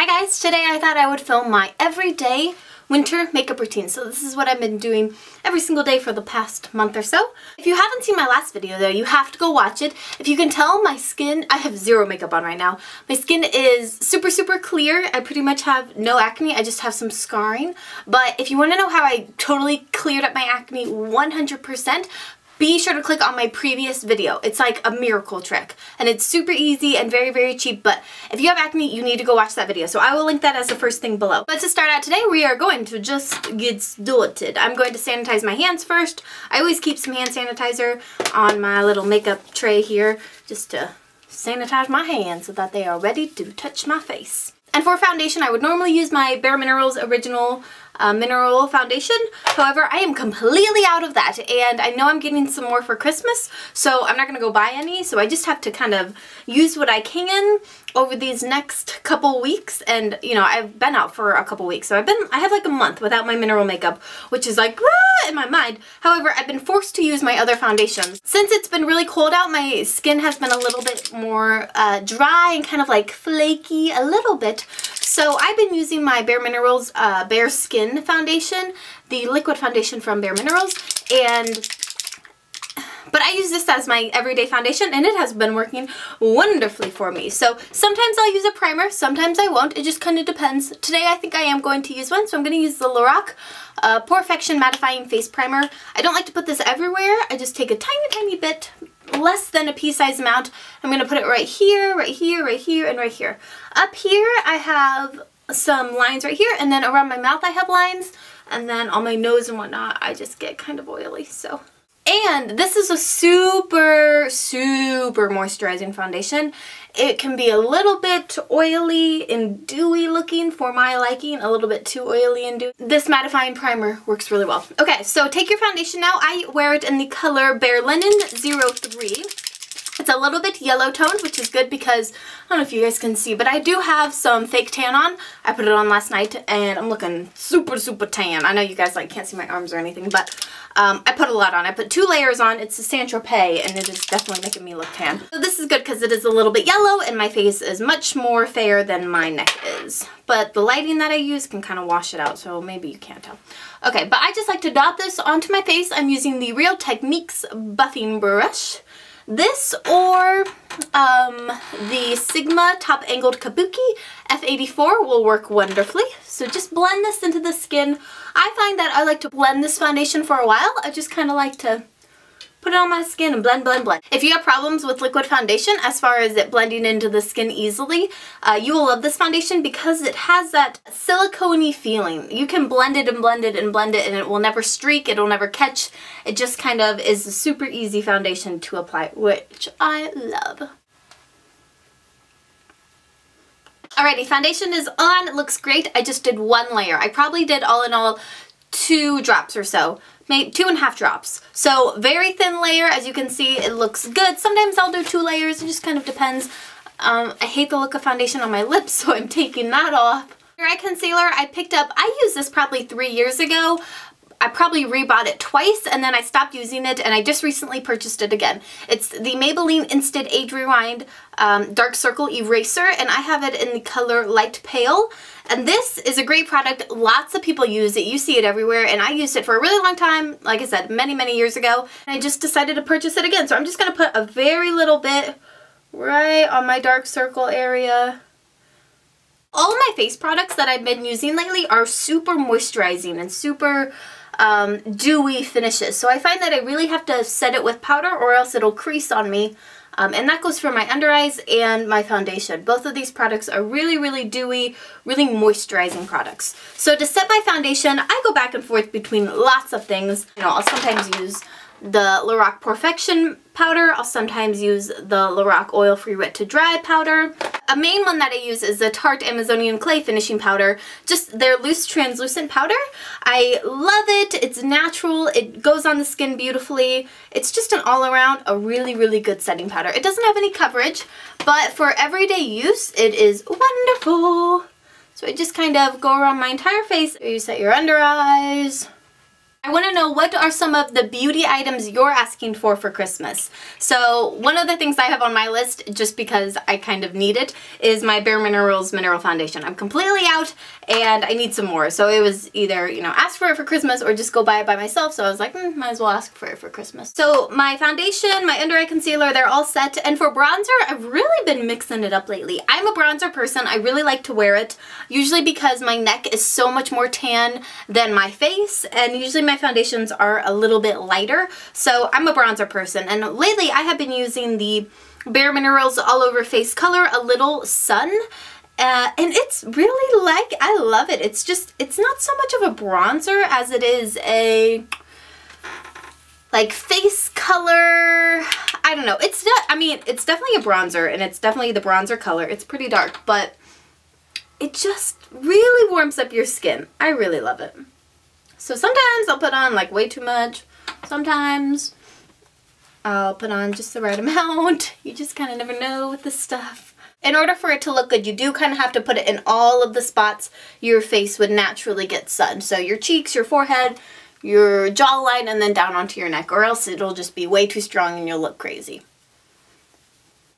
Hi guys, today I thought I would film my everyday winter makeup routine. So this is what I've been doing every single day for the past month or so. If you haven't seen my last video though, you have to go watch it. If you can tell, my skin, I have zero makeup on right now. My skin is super clear. I pretty much have no acne. I just have some scarring. But if you want to know how I totally cleared up my acne 100%, be sure to click on my previous video. It's like a miracle trick and it's super easy and very cheap, but if you have acne, you need to go watch that video. So I will link that as the first thing below. But to start out today, we are going to just get started. I'm going to sanitize my hands first. I always keep some hand sanitizer on my little makeup tray here just to sanitize my hands so that they are ready to touch my face. And for foundation, I would normally use my Bare Minerals Original Mineral Foundation. However, I am completely out of that, and I know I'm getting some more for Christmas, so I'm not going to go buy any, so I just have to kind of use what I can over these next couple weeks. And, you know, I've been out for a couple weeks, so I have like a month without my mineral makeup, which is like, in my mind. However, I've been forced to use my other foundations. Since it's been really cold out, my skin has been a little bit more dry and kind of like flaky a little bit. So I've been using my Bare Minerals BareSkin foundation, the liquid foundation from Bare Minerals, but I use this as my everyday foundation and it has been working wonderfully for me. So sometimes I'll use a primer, sometimes I won't. It just kind of depends. Today I think I am going to use one, so I'm going to use the Lorac Perfection Mattifying Face Primer. I don't like to put this everywhere. I just take a tiny bit, less than a pea-sized amount. I'm going to put it right here, right here, right here, and right here. Up here I have some lines right here, and then around my mouth I have lines, and then on my nose and whatnot I just get kind of oily. So, and this is a super moisturizing foundation. It can be a little bit oily and dewy looking for my liking, a little bit too oily and dewy. This mattifying primer works really well. Okay, so take your foundation now. I wear it in the color Bare Linen 03. It's a little bit yellow toned, which is good because, I don't know if you guys can see, but I do have some fake tan on. I put it on last night and I'm looking super tan. I know you guys like can't see my arms or anything, but I put a lot on. I put 2 layers on. It's a Saint-Tropez and it is definitely making me look tan. So this is good because it is a little bit yellow and my face is much more fair than my neck is. But the lighting that I use can kind of wash it out, so maybe you can't tell. Okay, but I just like to dot this onto my face. I'm using the Real Techniques buffing brush. This or the Sigma Top Angled Kabuki F84 will work wonderfully. So just blend this into the skin. I find that I like to blend this foundation for a while. I just kind of like to put it on my skin and blend. If you have problems with liquid foundation as far as it blending into the skin easily, you will love this foundation because it has that silicone-y feeling. You can blend it and blend it and blend it and it will never streak, it will never catch. It just kind of is a super easy foundation to apply, which I love. Alrighty, foundation is on. It looks great. I just did 1 layer. I probably did all in all 2 drops or so. Maybe 2.5 drops. So very thin layer, as you can see. It looks good. Sometimes I'll do 2 layers. It just kind of depends. I hate the look of foundation on my lips, so I'm taking that off. Your eye concealer I picked up. I used this probably 3 years ago. I probably rebought it twice and then I stopped using it and I just recently purchased it again. It's the Maybelline Instant Age Rewind Dark Circle Eraser and I have it in the color Light Pale. And this is a great product. Lots of people use it. You see it everywhere and I used it for a really long time, like I said, many years ago. And I just decided to purchase it again. So I'm just going to put a very little bit right on my dark circle area. All of my face products that I've been using lately are super moisturizing and super dewy finishes. So I find that I really have to set it with powder or else it'll crease on me. And that goes for my under eyes and my foundation. Both of these products are really dewy, really moisturizing products. So to set my foundation, I go back and forth between lots of things. You know, I'll sometimes use the Lorac Perfection powder. I'll sometimes use the Lorac Oil Free Wet to Dry powder. A main one that I use is the Tarte Amazonian Clay Finishing Powder. Just their loose translucent powder. I love it. It's natural. It goes on the skin beautifully. It's just an all-around, a really good setting powder. It doesn't have any coverage, but for everyday use, it is wonderful. So I just kind of go around my entire face. You set your under eyes. I want to know what are some of the beauty items you're asking for Christmas. So one of the things I have on my list, just because I kind of need it, is my Bare Minerals Mineral Foundation. I'm completely out and I need some more. So it was either, you know, ask for it for Christmas or just go buy it by myself. So I was like, might as well ask for it for Christmas. So my foundation, my under eye concealer, they're all set. And for bronzer, I've really been mixing it up lately. I'm a bronzer person. I really like to wear it, usually because my neck is so much more tan than my face, and usually my foundations are a little bit lighter, so I'm a bronzer person. And lately I have been using the Bare Minerals All Over Face Color A Little Sun, and it's really like, I love it. It's just, it's not so much of a bronzer as it is a like face color. I don't know. It's not, I mean, it's definitely a bronzer, and it's definitely the bronzer color. It's pretty dark, but it just really warms up your skin. I really love it. So sometimes I'll put on like way too much. Sometimes I'll put on just the right amount. You just kind of never know with this stuff. In order for it to look good, you do kind of have to put it in all of the spots your face would naturally get sun. So your cheeks, your forehead, your jawline, and then down onto your neck, or else it'll just be way too strong and you'll look crazy.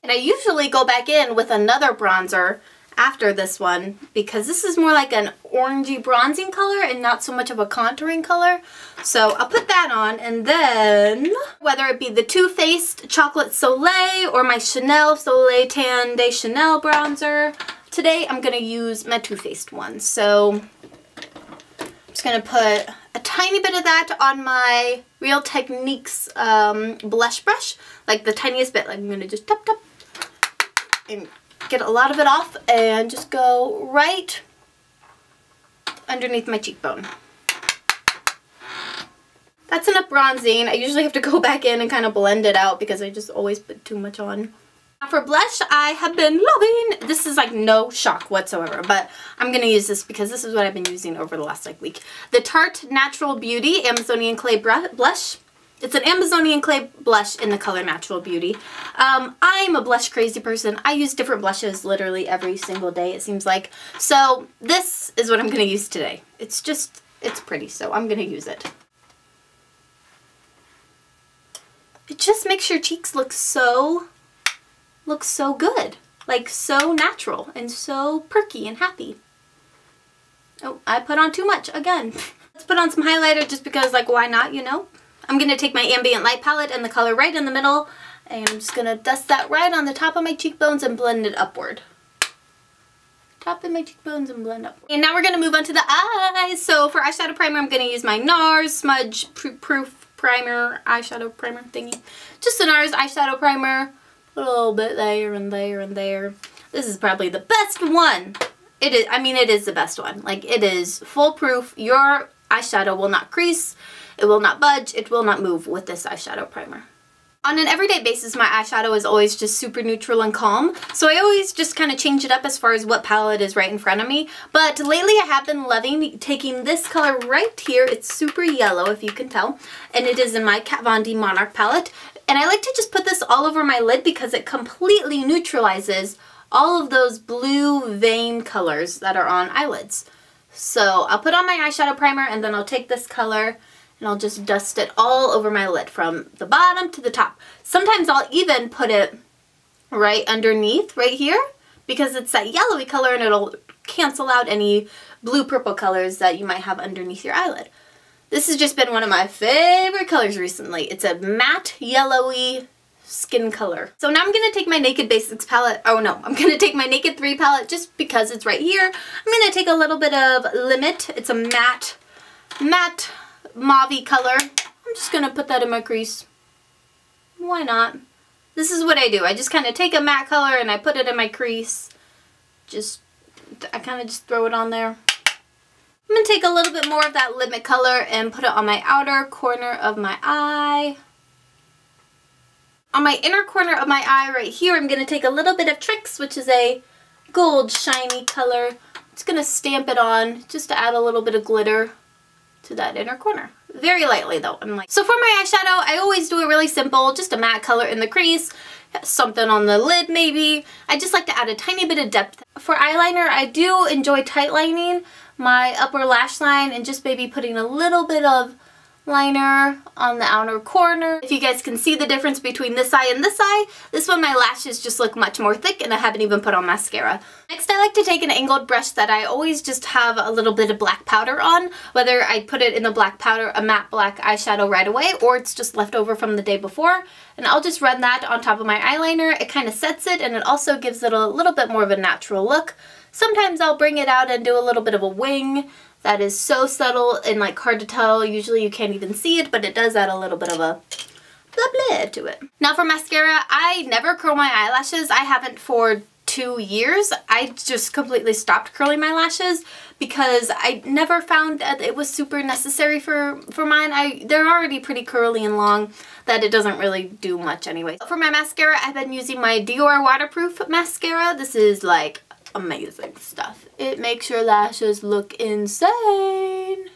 And I usually go back in with another bronzer after this one, because this is more like an orangey bronzing color and not so much of a contouring color. So I'll put that on, and then whether it be the Too Faced Chocolate Soleil or my Chanel Soleil Tan de Chanel bronzer, today I'm going to use my Too Faced one. So I'm just going to put a tiny bit of that on my Real Techniques blush brush, like the tiniest bit. Like I'm going to just tap tap and get a lot of it off and just go right underneath my cheekbone. That's enough bronzing. I usually have to go back in and kind of blend it out because I just always put too much on. Now for blush, I have been loving, this is like no shock whatsoever, but I'm going to use this because this is what I've been using over the last like week. The Tarte Natural Beauty Amazonian Clay Blush. It's an Amazonian clay blush in the color Natural Beauty. I'm a blush crazy person. I use different blushes literally every single day, it seems like. So this is what I'm going to use today. It's just, it's pretty, so I'm going to use it. It just makes your cheeks look so good. Like so natural and so perky and happy. Oh, I put on too much again. Let's put on some highlighter just because, like, why not, you know? I'm going to take my Ambient Light palette and the color right in the middle, and I'm just going to dust that right on the top of my cheekbones and blend it upward. Top of my cheekbones and blend upward. And now we're going to move on to the eyes. So for eyeshadow primer, I'm going to use my NARS Smudge Proof Primer eyeshadow primer thingy. Just a NARS eyeshadow primer. Put a little bit there and there and there. This is probably the best one. It is, I mean, it is the best one. Like, it is foolproof. Your eyeshadow will not crease. It will not budge. It will not move with this eyeshadow primer. On an everyday basis, my eyeshadow is always just super neutral and calm, so I always just kind of change it up as far as what palette is right in front of me. But lately I have been loving taking this color right here. It's super yellow, if you can tell, and it is in my Kat Von D Monarch palette. And I like to just put this all over my lid because it completely neutralizes all of those blue vein colors that are on eyelids. So I'll put on my eyeshadow primer, and then I'll take this color and I'll just dust it all over my lid from the bottom to the top. Sometimes I'll even put it right underneath, right here, because it's that yellowy color and it'll cancel out any blue-purple colors that you might have underneath your eyelid. This has just been one of my favorite colors recently. It's a matte, yellowy skin color. So now I'm going to take my Naked Basics palette. Oh no, I'm going to take my Naked 3 palette just because it's right here. I'm going to take a little bit of Limit. It's a matte mauve color. I'm just going to put that in my crease. Why not? This is what I do. I just kind of take a matte color and I put it in my crease. I kind of just throw it on there. I'm going to take a little bit more of that Limit color and put it on my outer corner of my eye. On my inner corner of my eye right here, I'm going to take a little bit of Tricks, which is a gold shiny color. I'm just going to stamp it on just to add a little bit of glitter to that inner corner. Very lightly though. So for my eyeshadow, I always do it really simple. Just a matte color in the crease, something on the lid maybe. I just like to add a tiny bit of depth. For eyeliner, I do enjoy tight lining my upper lash line and just maybe putting a little bit of liner on the outer corner. If you guys can see the difference between this eye and this eye, this one my lashes just look much more thick and I haven't even put on mascara. Next, I like to take an angled brush that I always just have a little bit of black powder on, whether I put it in the black powder, a matte black eyeshadow right away, or it's just left over from the day before, and I'll just run that on top of my eyeliner. It kind of sets it, and it also gives it a little bit more of a natural look. Sometimes I'll bring it out and do a little bit of a wing. That is so subtle and like hard to tell. Usually you can't even see it, but it does add a little bit of a blah blah to it. Now for mascara, I never curl my eyelashes. I haven't for 2 years. I just completely stopped curling my lashes because I never found that it was super necessary for mine. They're already pretty curly and long that it doesn't really do much anyway. For my mascara, I've been using my Dior waterproof mascara. This is like amazing stuff. It makes your lashes look insane.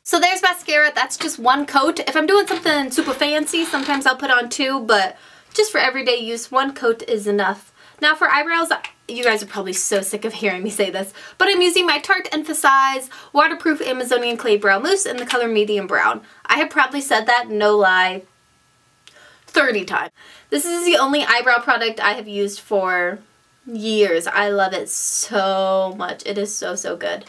So there's mascara. That's just one coat. If I'm doing something super fancy, sometimes I'll put on 2, but just for everyday use, 1 coat is enough. Now for eyebrows, you guys are probably so sick of hearing me say this, but I'm using my Tarte Emphasize Waterproof Amazonian Clay Brow Mousse in the color Medium Brown. I have probably said that, no lie, 30 times. This is the only eyebrow product I have used for years. I love it so much. It is so, so good.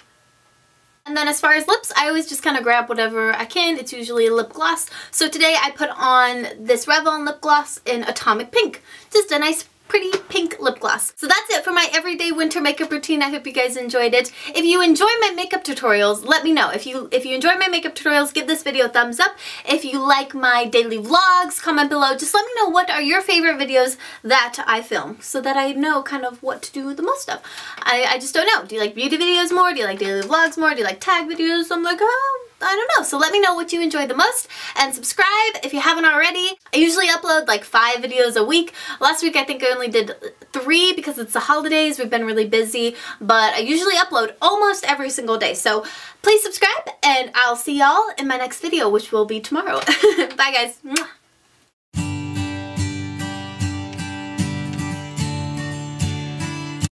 And then as far as lips, I always just kind of grab whatever I can. It's usually a lip gloss. So today I put on this Revlon lip gloss in Atomic Pink. Just a nice pretty pink lip gloss. So that's it for my everyday winter makeup routine. I hope you guys enjoyed it. If you enjoy my makeup tutorials, let me know. If you enjoy my makeup tutorials, give this video a thumbs up. If you like my daily vlogs, comment below. Just let me know what are your favorite videos that I film so that I know kind of what to do the most of. I just don't know. Do you like beauty videos more? Do you like daily vlogs more? Do you like tag videos? I'm like, oh, I don't know. So let me know what you enjoy the most and subscribe if you haven't already. I usually upload like 5 videos a week. Last week I think I only did 3 because it's the holidays. We've been really busy, but I usually upload almost every single day. So please subscribe and I'll see y'all in my next video, which will be tomorrow. Bye guys.